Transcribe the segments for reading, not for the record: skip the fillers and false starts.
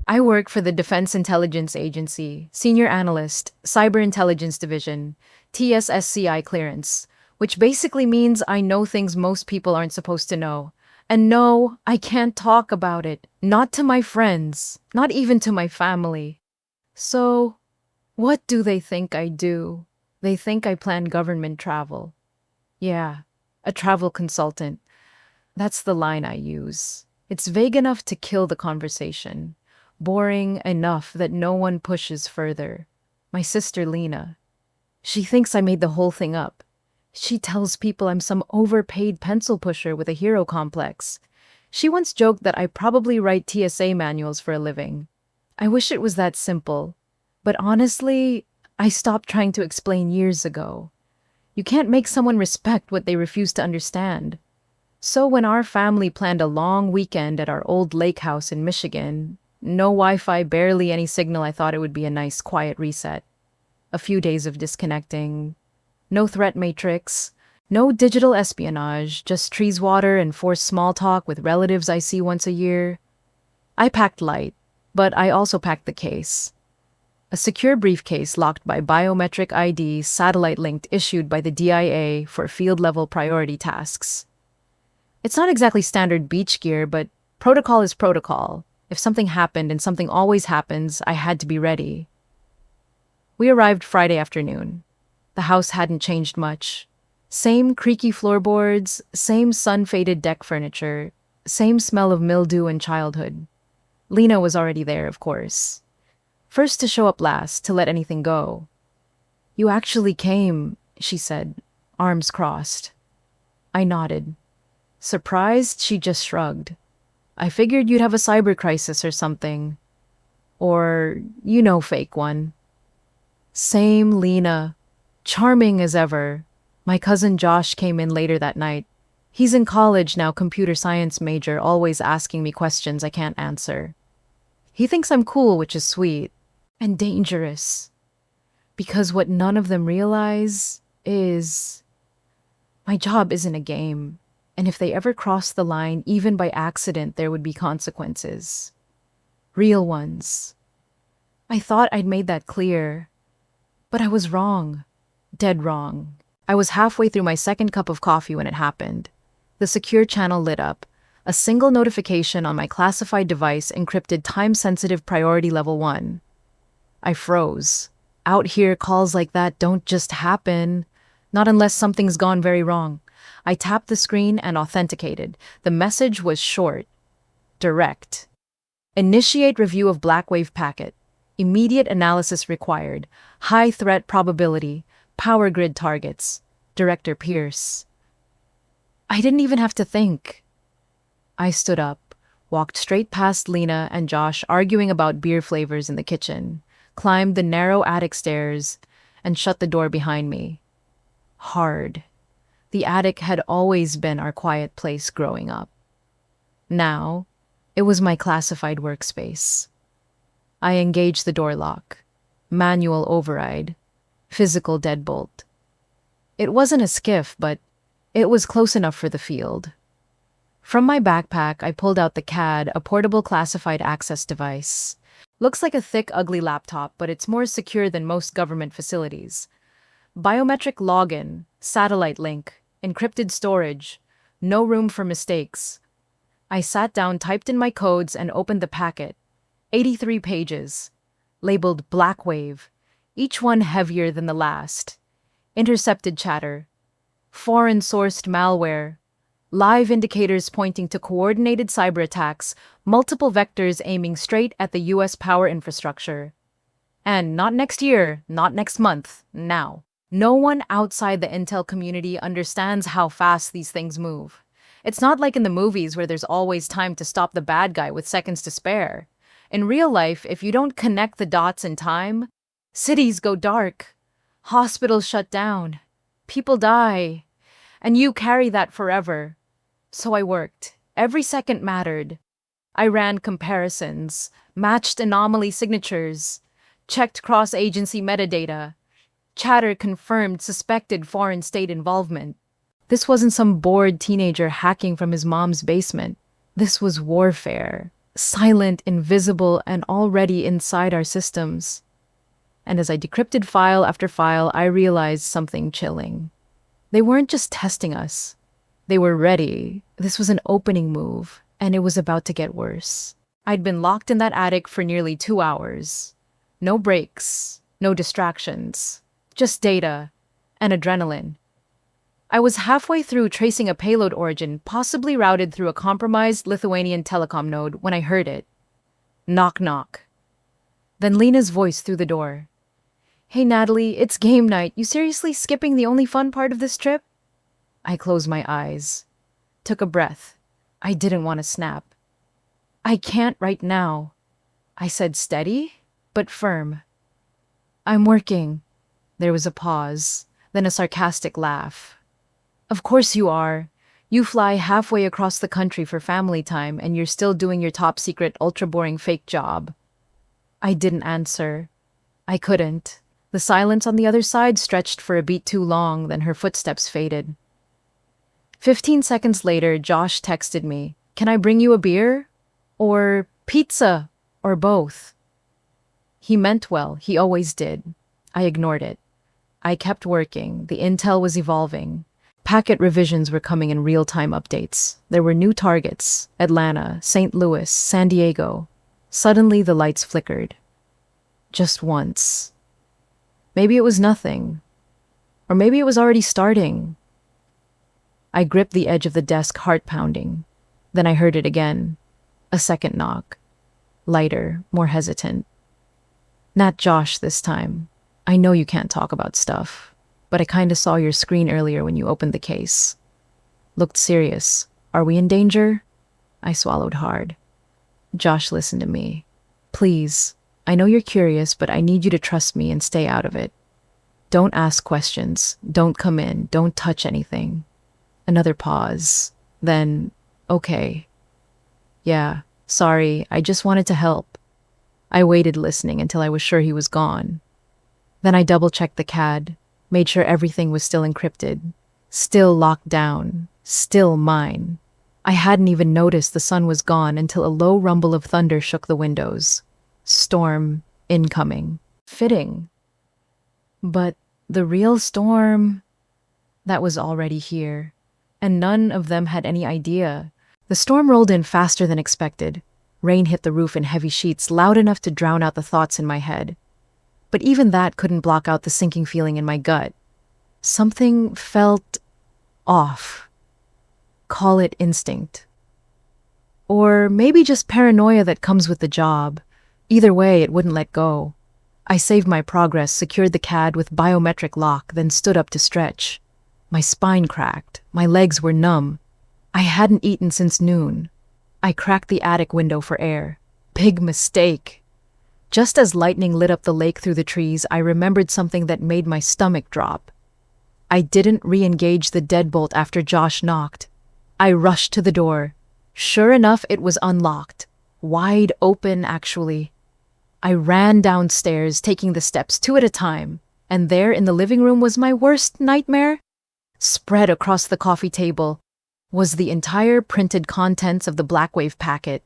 I work for the Defense Intelligence Agency, Senior Analyst, Cyber Intelligence Division, TSSCI clearance, which basically means I know things most people aren't supposed to know. And no, I can't talk about it. Not to my friends, not even to my family. So, what do they think I do? They think I plan government travel. Yeah, a travel consultant. That's the line I use. It's vague enough to kill the conversation. Boring enough that no one pushes further. My sister Lena. She thinks I made the whole thing up. She tells people I'm some overpaid pencil pusher with a hero complex. She once joked that I probably write TSA manuals for a living. I wish it was that simple. But honestly, I stopped trying to explain years ago. You can't make someone respect what they refuse to understand. So when our family planned a long weekend at our old lake house in Michigan, no Wi-Fi, barely any signal, I thought it would be a nice quiet reset. A few days of disconnecting. No threat matrix. No digital espionage, just trees water and forced small talk with relatives I see once a year. I packed light, but I also packed the case. A secure briefcase locked by biometric ID, satellite-linked, issued by the DIA for field-level priority tasks. It's not exactly standard beach gear, but protocol is protocol. If something happened, and something always happens, I had to be ready. We arrived Friday afternoon. The house hadn't changed much. Same creaky floorboards, same sun-faded deck furniture, same smell of mildew and childhood. Lena was already there, of course. First to show up, last to let anything go. "You actually came," she said, arms crossed. I nodded. Surprised, she just shrugged. "I figured you'd have a cyber crisis or something. Or, fake one." Same Lena. Charming as ever. My cousin Josh came in later that night. He's in college now, computer science major, always asking me questions I can't answer. He thinks I'm cool, which is sweet. And dangerous. Because what none of them realize is my job isn't a game. And if they ever cross the line, even by accident, there would be consequences. Real ones. I thought I'd made that clear. But I was wrong. Dead wrong. I was halfway through my second cup of coffee when it happened. The secure channel lit up. A single notification on my classified device encrypted time-sensitive priority level 1. I froze. Out here, calls like that don't just happen. Not unless something's gone very wrong. I tapped the screen and authenticated. The message was short. Direct. Initiate review of Blackwave packet. Immediate analysis required. High threat probability. Power grid targets. Director Pierce. I didn't even have to think. I stood up, walked straight past Lena and Josh arguing about beer flavors in the kitchen, climbed the narrow attic stairs, and shut the door behind me. Hard. The attic had always been our quiet place growing up. Now, it was my classified workspace. I engaged the door lock. Manual override. Physical deadbolt. It wasn't a skiff, but it was close enough for the field. From my backpack, I pulled out the CAD, a portable classified access device. Looks like a thick, ugly laptop, but it's more secure than most government facilities. Biometric login, satellite link, encrypted storage, no room for mistakes. I sat down, typed in my codes, and opened the packet. 83 pages, labeled Blackwave, each one heavier than the last. Intercepted chatter, foreign-sourced malware, live indicators pointing to coordinated cyber attacks, multiple vectors aiming straight at the US power infrastructure. And not next year, not next month, now. No one outside the intel community understands how fast these things move. It's not like in the movies where there's always time to stop the bad guy with seconds to spare. In real life, if you don't connect the dots in time, cities go dark, hospitals shut down, people die, and you carry that forever. So I worked. Every second mattered. I ran comparisons, matched anomaly signatures, checked cross-agency metadata. Chatter confirmed suspected foreign state involvement. This wasn't some bored teenager hacking from his mom's basement. This was warfare. silent, invisible, and already inside our systems. And as I decrypted file after file, I realized something chilling. They weren't just testing us. They were ready. This was an opening move, and it was about to get worse. I'd been locked in that attic for nearly 2 hours. No breaks, no distractions, just data and adrenaline. I was halfway through tracing a payload origin, possibly routed through a compromised Lithuanian telecom node, when I heard it. Knock, knock. Then Lena's voice through the door. "Hey, Natalie, it's game night. You seriously skipping the only fun part of this trip?" I closed my eyes, took a breath. I didn't want to snap. "I can't right now," I said, steady but firm. "I'm working." There was a pause, then a sarcastic laugh. "Of course you are. You fly halfway across the country for family time and you're still doing your top secret ultra boring fake job." I didn't answer. I couldn't. The silence on the other side stretched for a beat too long, then her footsteps faded. 15 seconds later, Josh texted me, "Can I bring you a beer? Or pizza? Or both?" He meant well, he always did. I ignored it. I kept working. The intel was evolving. Packet revisions were coming in real-time updates. There were new targets: Atlanta, St. Louis, San Diego. Suddenly the lights flickered. Just once. Maybe it was nothing. Or maybe it was already starting. I gripped the edge of the desk, heart pounding. Then I heard it again. A second knock. Lighter, more hesitant. Not Josh this time. "I know you can't talk about stuff, but I kinda saw your screen earlier when you opened the case. Looked serious. Are we in danger?" I swallowed hard. Josh listened to me. "Please, I know you're curious, but I need you to trust me and stay out of it. Don't ask questions. Don't come in. Don't touch anything." Another pause. Then, "Okay. Yeah, sorry, I just wanted to help." I waited, listening until I was sure he was gone. Then I double-checked the CAD, made sure everything was still encrypted, still locked down, still mine. I hadn't even noticed the sun was gone until a low rumble of thunder shook the windows. Storm incoming. Fitting. But the real storm, that was already here, and none of them had any idea. The storm rolled in faster than expected. Rain hit the roof in heavy sheets, loud enough to drown out the thoughts in my head. But even that couldn't block out the sinking feeling in my gut. Something felt off. Call it instinct. Or maybe just paranoia that comes with the job. Either way, it wouldn't let go. I saved my progress, secured the CAD with biometric lock, then stood up to stretch. My spine cracked. My legs were numb. I hadn't eaten since noon. I cracked the attic window for air. Big mistake. Just as lightning lit up the lake through the trees, I remembered something that made my stomach drop. I didn't re-engage the deadbolt after Josh knocked. I rushed to the door. Sure enough, it was unlocked. Wide open, actually. I ran downstairs, taking the steps 2 at a time, and there in the living room was my worst nightmare. Spread across the coffee table was the entire printed contents of the Blackwave packet.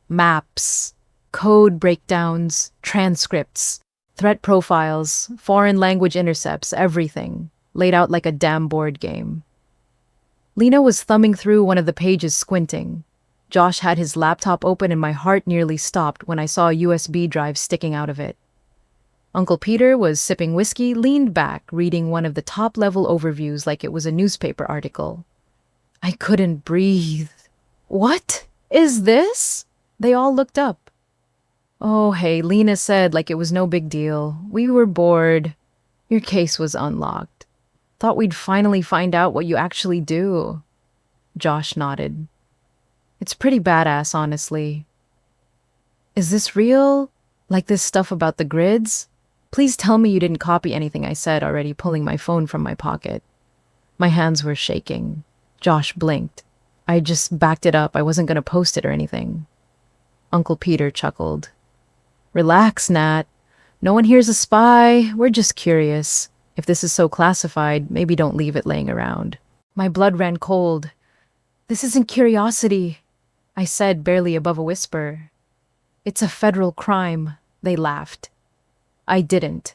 Maps, code breakdowns, transcripts, threat profiles, foreign language intercepts, everything, laid out like a damn board game. Lena was thumbing through one of the pages, squinting. Josh had his laptop open and my heart nearly stopped when I saw a USB drive sticking out of it. Uncle Peter was sipping whiskey, leaned back, reading one of the top-level overviews like it was a newspaper article. I couldn't breathe. "What is this?" They all looked up. "Oh, hey," Lena said like it was no big deal. "We were bored. Your case was unlocked. Thought we'd finally find out what you actually do." Josh nodded. "It's pretty badass, honestly." "Is this real? Like this stuff about the grids? Please tell me you didn't copy anything I said already," pulling my phone from my pocket. My hands were shaking. Josh blinked. "I just backed it up. I wasn't going to post it or anything." Uncle Peter chuckled. "Relax, Nat. No one here's a spy. We're just curious. If this is so classified, maybe don't leave it laying around." My blood ran cold. "This isn't curiosity. I said, barely above a whisper. It's a federal crime, they laughed. I didn't.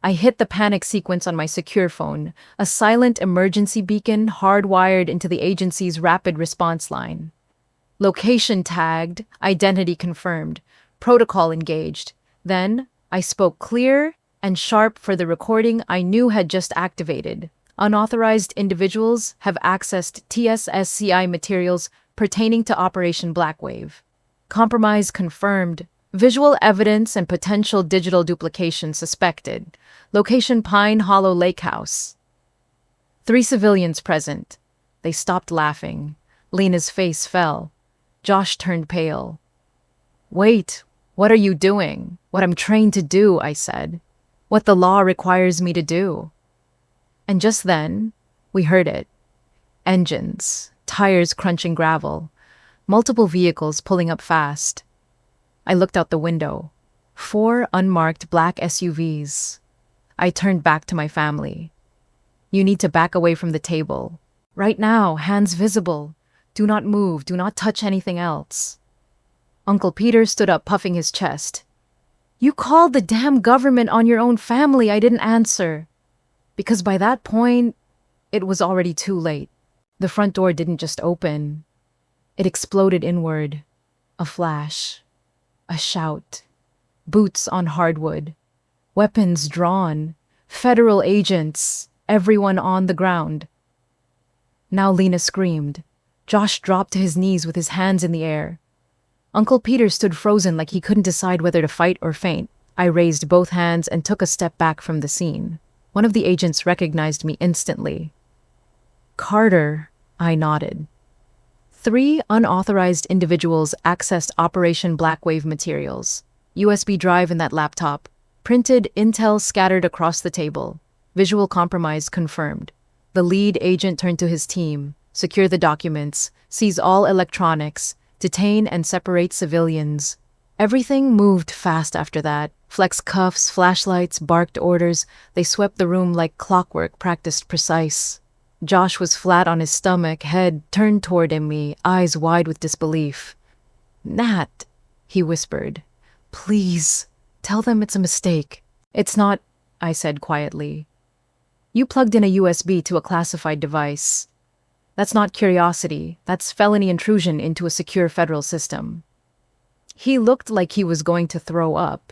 I hit the panic sequence on my secure phone, a silent emergency beacon hardwired into the agency's rapid response line. Location tagged, identity confirmed, protocol engaged. Then, I spoke clear and sharp for the recording I knew had just activated. Unauthorized individuals have accessed TSSCI materials pertaining to Operation Blackwave. Compromise confirmed. Visual evidence and potential digital duplication suspected. Location Pine Hollow Lake House. 3 civilians present. They stopped laughing. Lena's face fell. Josh turned pale. Wait, what are you doing? What I'm trained to do, I said. What the law requires me to do. And just then, we heard it. Engines, tires crunching gravel, multiple vehicles pulling up fast. I looked out the window. 4 unmarked black SUVs. I turned back to my family. You need to back away from the table. Right now, hands visible. Do not move, do not touch anything else. Uncle Peter stood up, puffing his chest. You called the damn government on your own family. I didn't answer. Because by that point, it was already too late. The front door didn't just open. It exploded inward. A flash. A shout. Boots on hardwood. Weapons drawn. Federal agents. Everyone on the ground. Now Lena screamed. Josh dropped to his knees with his hands in the air. Uncle Peter stood frozen like he couldn't decide whether to fight or faint. I raised both hands and took a step back from the scene. One of the agents recognized me instantly. Carter, I nodded. 3 unauthorized individuals accessed Operation Blackwave materials. USB drive in that laptop. Printed intel scattered across the table. Visual compromise confirmed. The lead agent turned to his team. Secure the documents. Seize all electronics. Detain and separate civilians. Everything moved fast after that. Flex cuffs, flashlights, barked orders. They swept the room like clockwork, practiced precise. Josh was flat on his stomach, head turned toward me, eyes wide with disbelief. Nat, he whispered. Please, tell them it's a mistake. It's not, I said quietly. You plugged in a USB to a classified device. That's not curiosity. That's felony intrusion into a secure federal system. He looked like he was going to throw up.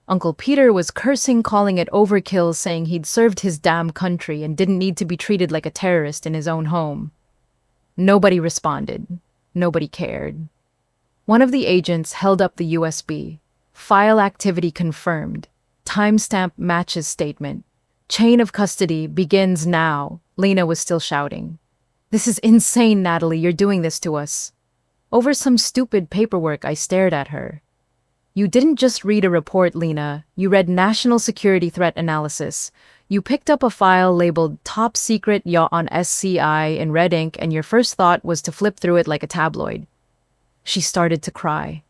Uncle Peter was cursing, calling it overkill, saying he'd served his damn country and didn't need to be treated like a terrorist in his own home. Nobody responded. Nobody cared. One of the agents held up the USB. File activity confirmed. Timestamp matches statement. Chain of custody begins now. Lena was still shouting. This is insane, Natalie. You're doing this to us. Over some stupid paperwork, I stared at her. You didn't just read a report, Lena. You read National Security Threat Analysis. You picked up a file labeled Top Secret Yaw on SCI in red ink, and your first thought was to flip through it like a tabloid. She started to cry.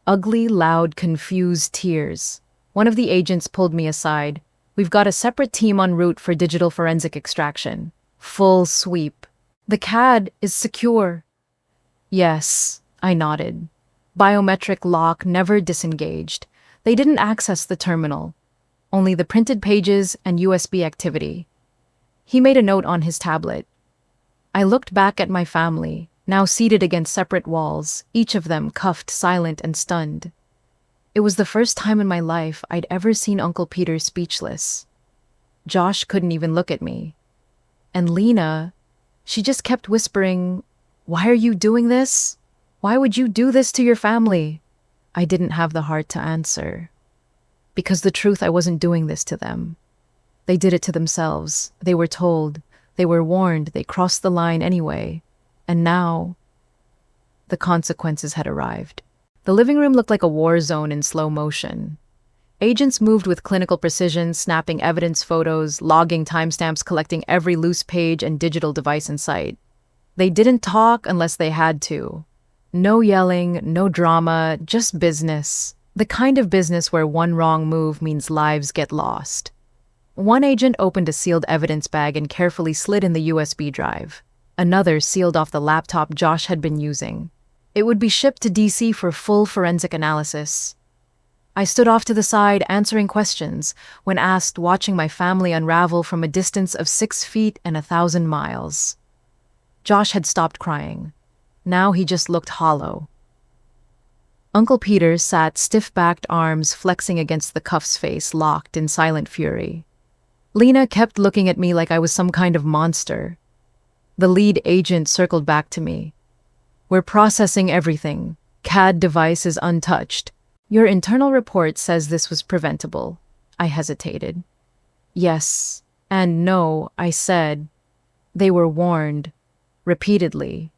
Ugly, loud, confused tears. One of the agents pulled me aside. We've got a separate team en route for digital forensic extraction. Full sweep. The CAD is secure. Yes, I nodded. Biometric lock never disengaged. They didn't access the terminal. Only the printed pages and USB activity. He made a note on his tablet. I looked back at my family, now seated against separate walls, each of them cuffed, silent, and stunned. It was the first time in my life I'd ever seen Uncle Peter speechless. Josh couldn't even look at me. And Lena, she just kept whispering, "Why are you doing this? Why would you do this to your family?" I didn't have the heart to answer. Because the truth, I wasn't doing this to them. They did it to themselves. They were told. They were warned. They crossed the line anyway. And now, the consequences had arrived. The living room looked like a war zone in slow motion. Agents moved with clinical precision, snapping evidence photos, logging timestamps, collecting every loose page and digital device in sight. They didn't talk unless they had to. No yelling, no drama, just business. The kind of business where one wrong move means lives get lost. One agent opened a sealed evidence bag and carefully slid in the USB drive. Another sealed off the laptop Josh had been using. It would be shipped to DC for full forensic analysis. I stood off to the side answering questions when asked, watching my family unravel from a distance of 6 feet and 1,000 miles. Josh had stopped crying. Now he just looked hollow. Uncle Peter sat stiff-backed, arms flexing against the cuff's face, locked in silent fury. Lena kept looking at me like I was some kind of monster. The lead agent circled back to me. "We're processing everything. CAD device is untouched. Your internal report says this was preventable." I hesitated. "Yes and no," I said. "They were warned. Repeatedly.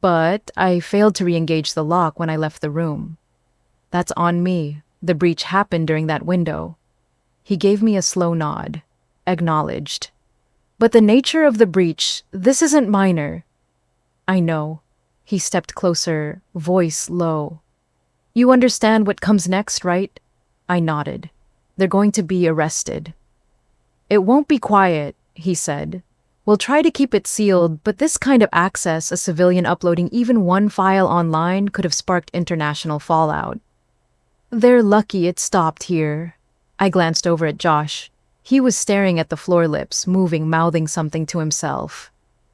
But I failed to re-engage the lock when I left the room. That's on me. The breach happened during that window." He gave me a slow nod. Acknowledged. "But the nature of the breach, this isn't minor." "I know." He stepped closer, voice low. "You understand what comes next, right?" I nodded. "They're going to be arrested." "It won't be quiet," he said. "We'll try to keep it sealed, but this kind of access, a civilian uploading even one file online, could have sparked international fallout." "They're lucky it stopped here." I glanced over at Josh. He was staring at the floor, lips moving, mouthing something to himself.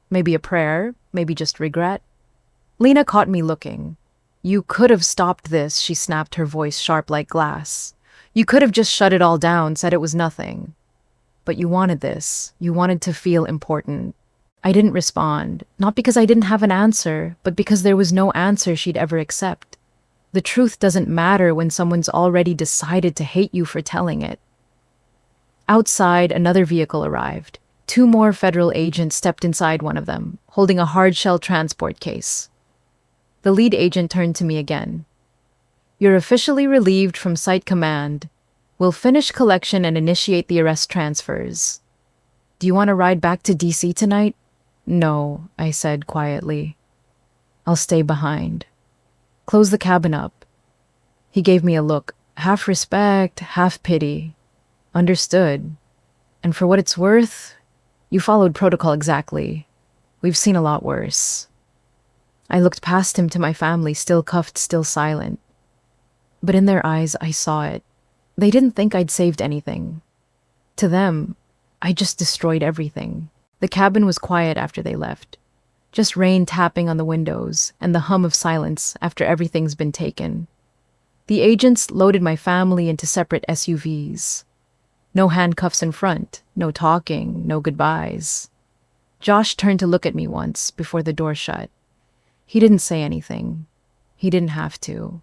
Maybe a prayer, maybe just regret. Lena caught me looking. "You could have stopped this," she snapped, her voice sharp like glass. "You could have just shut it all down, said it was nothing. But you wanted this. You wanted to feel important." I didn't respond, not because I didn't have an answer, but because there was no answer she'd ever accept. The truth doesn't matter when someone's already decided to hate you for telling it. Outside, another vehicle arrived. 2 more federal agents stepped inside one of them, holding a hard-shell transport case. The lead agent turned to me again. "You're officially relieved from site command. We'll finish collection and initiate the arrest transfers. Do you want to ride back to DC tonight?" "No," I said quietly. "I'll stay behind. Close the cabin up." He gave me a look, half respect, half pity. "Understood. And for what it's worth, you followed protocol exactly. We've seen a lot worse." I looked past him to my family, still cuffed, still silent. But in their eyes, I saw it. They didn't think I'd saved anything. To them, I just destroyed everything. The cabin was quiet after they left. Just rain tapping on the windows and the hum of silence after everything's been taken. The agents loaded my family into separate SUVs. No handcuffs in front, no talking, no goodbyes. Josh turned to look at me once before the door shut. He didn't say anything. He didn't have to.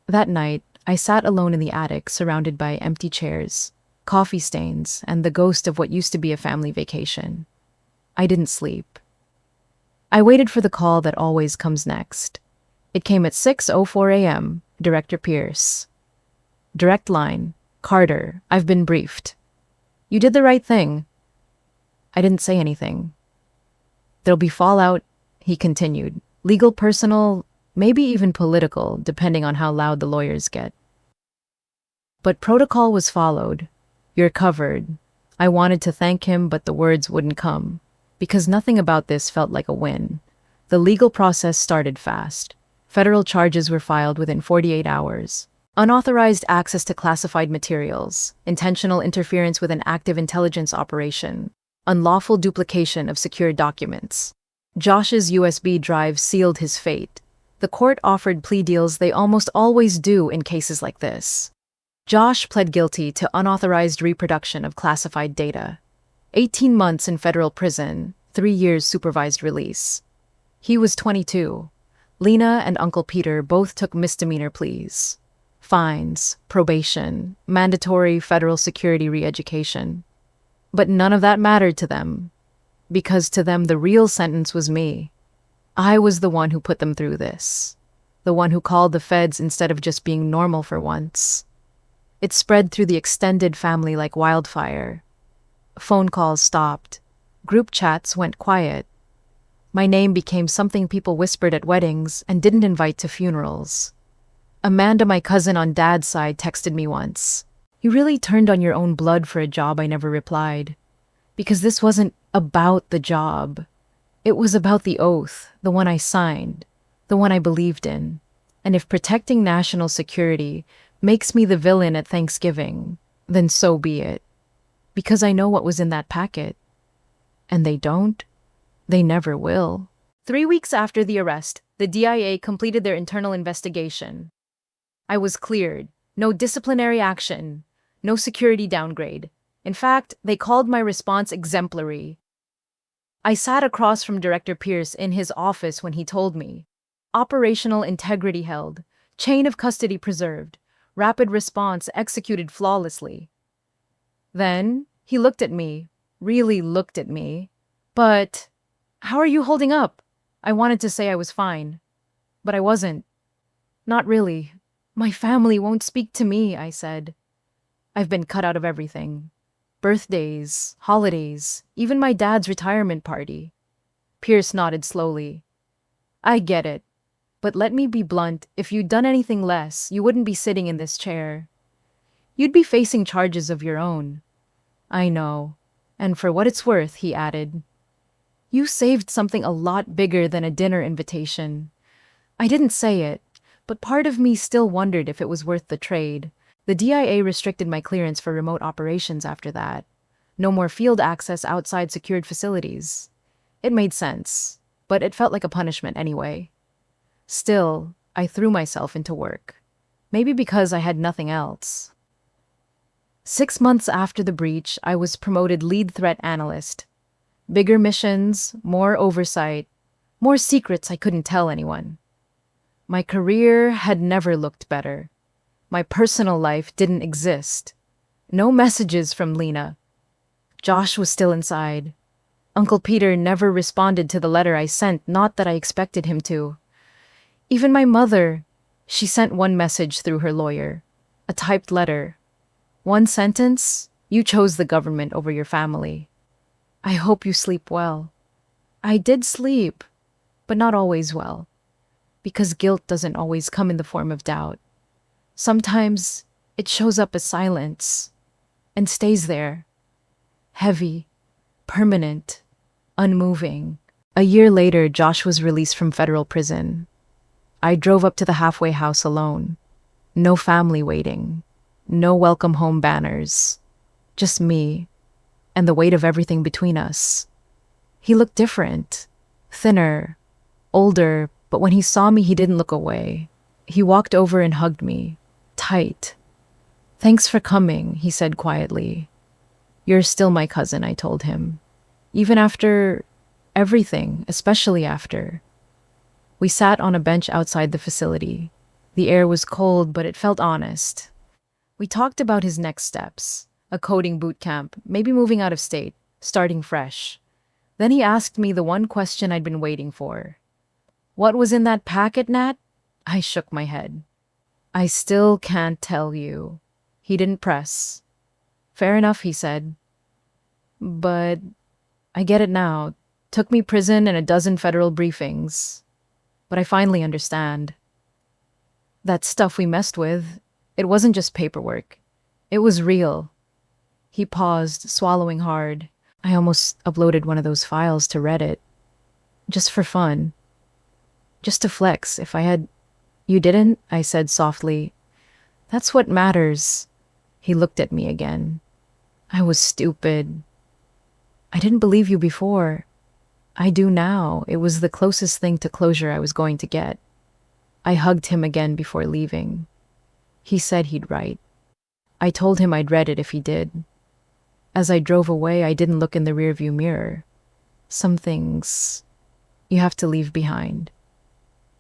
That night, I sat alone in the attic, surrounded by empty chairs, coffee stains, and the ghost of what used to be a family vacation. I didn't sleep. I waited for the call that always comes next. It came at 6:04 a.m., Director Pierce. "Direct line. Carter, I've been briefed." "You did the right thing." I didn't say anything. "There'll be fallout," he continued. "Legal, personal, maybe even political, depending on how loud the lawyers get. But protocol was followed. You're covered." I wanted to thank him, but the words wouldn't come, because nothing about this felt like a win. The legal process started fast. Federal charges were filed within 48 hours. Unauthorized access to classified materials, intentional interference with an active intelligence operation, unlawful duplication of secure documents. Josh's USB drive sealed his fate. The court offered plea deals they almost always do in cases like this. Josh pled guilty to unauthorized reproduction of classified data. 18 months in federal prison, 3 years supervised release. He was 22. Lena and Uncle Peter both took misdemeanor pleas. Fines, probation, mandatory federal security re-education. But none of that mattered to them, because to them the real sentence was me. I was the one who put them through this, the one who called the feds instead of just being normal for once. It spread through the extended family like wildfire. Phone calls stopped. Group chats went quiet. My name became something people whispered at weddings and didn't invite to funerals. Amanda, my cousin on Dad's side, texted me once. "You really turned on your own blood for a job." I never replied. Because this wasn't about the job. It was about the oath, the one I signed, the one I believed in. And if protecting national security makes me the villain at Thanksgiving, then so be it. Because I know what was in that packet. And they don't. They never will. 3 weeks after the arrest, the DIA completed their internal investigation. I was cleared. No disciplinary action. No security downgrade. In fact, they called my response exemplary. I sat across from Director Pierce in his office when he told me. Operational integrity held. Chain of custody preserved. Rapid response executed flawlessly. Then, he looked at me. Really looked at me. But, how are you holding up? I wanted to say I was fine. But I wasn't. Not really. My family won't speak to me, I said. I've been cut out of everything. Birthdays, holidays, even my dad's retirement party. Pierce nodded slowly. I get it. But let me be blunt, if you'd done anything less, you wouldn't be sitting in this chair. You'd be facing charges of your own. I know. And for what it's worth, he added, you saved something a lot bigger than a dinner invitation. I didn't say it, but part of me still wondered if it was worth the trade. The DIA restricted my clearance for remote operations after that. No more field access outside secured facilities. It made sense, but it felt like a punishment anyway. Still, I threw myself into work. Maybe because I had nothing else. 6 months after the breach, I was promoted lead threat analyst. Bigger missions, more oversight, more secrets I couldn't tell anyone. My career had never looked better. My personal life didn't exist. No messages from Lena. Josh was still inside. Uncle Peter never responded to the letter I sent, not that I expected him to. Even my mother, she sent one message through her lawyer. A typed letter. One sentence, you chose the government over your family. I hope you sleep well. I did sleep, but not always well. Because guilt doesn't always come in the form of doubt. Sometimes it shows up as silence and stays there. Heavy, permanent, unmoving. A year later, Josh was released from federal prison. I drove up to the halfway house alone. No family waiting. No welcome home banners. Just me and the weight of everything between us. He looked different, thinner, older, but when he saw me, he didn't look away. He walked over and hugged me, tight. Thanks for coming, he said quietly. You're still my cousin, I told him. Even after everything, especially after. We sat on a bench outside the facility. The air was cold, but it felt honest. We talked about his next steps, a coding boot camp, maybe moving out of state, starting fresh. Then he asked me the one question I'd been waiting for. What was in that packet, Nat? I shook my head. I still can't tell you. He didn't press. Fair enough, he said. But I get it now. Took me prison and a dozen federal briefings. But I finally understand. That stuff we messed with, it wasn't just paperwork. It was real. He paused, swallowing hard. I almost uploaded one of those files to Reddit. Just for fun. Just to flex, if I had... You didn't? I said softly. That's what matters. He looked at me again. I was stupid. I didn't believe you before. I do now. It was the closest thing to closure I was going to get. I hugged him again before leaving. He said he'd write. I told him I'd read it if he did. As I drove away, I didn't look in the rearview mirror. Some things you have to leave behind.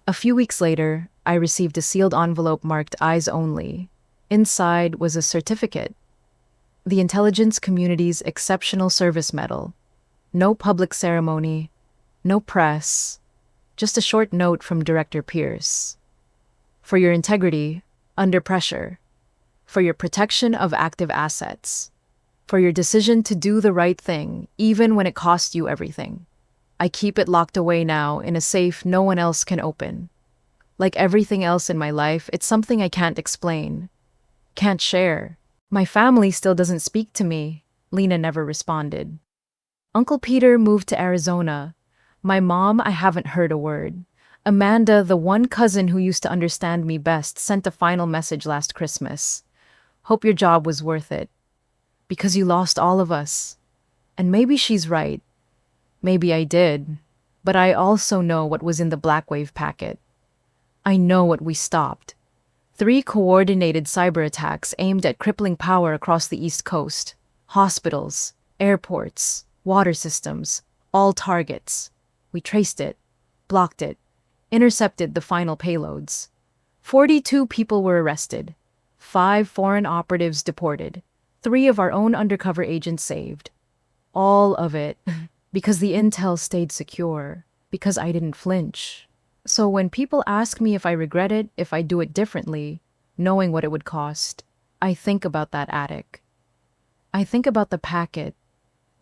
A few weeks later, I received a sealed envelope marked Eyes Only. Inside was a certificate. The intelligence community's Exceptional Service Medal. No public ceremony, no press, just a short note from Director Pierce. For your integrity, under pressure. For your protection of active assets. For your decision to do the right thing, even when it costs you everything. I keep it locked away now in a safe no one else can open. Like everything else in my life, it's something I can't explain. Can't share. My family still doesn't speak to me. Lena never responded. Uncle Peter moved to Arizona. My mom, I haven't heard a word. Amanda, the one cousin who used to understand me best, sent a final message last Christmas. Hope your job was worth it. Because you lost all of us. And maybe she's right. Maybe I did. But I also know what was in the Blackwave packet. I know what we stopped. 3 coordinated cyber attacks aimed at crippling power across the East Coast. Hospitals, airports, water systems, all targets. We traced it, blocked it, intercepted the final payloads. 42 people were arrested, 5 foreign operatives deported, 3 of our own undercover agents saved. All of it because the intel stayed secure, because I didn't flinch. So when people ask me if I regret it, if I do it differently, knowing what it would cost, I think about that attic. I think about the packet,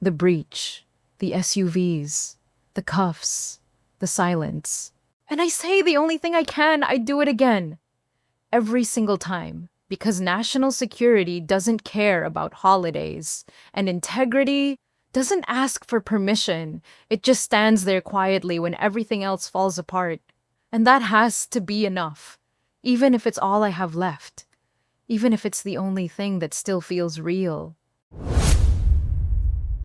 the breach, the SUVs, the cuffs, the silence. And I say the only thing I can, I do it again. Every single time. Because national security doesn't care about holidays, and integrity doesn't ask for permission. It just stands there quietly when everything else falls apart. And that has to be enough, even if it's all I have left, even if it's the only thing that still feels real.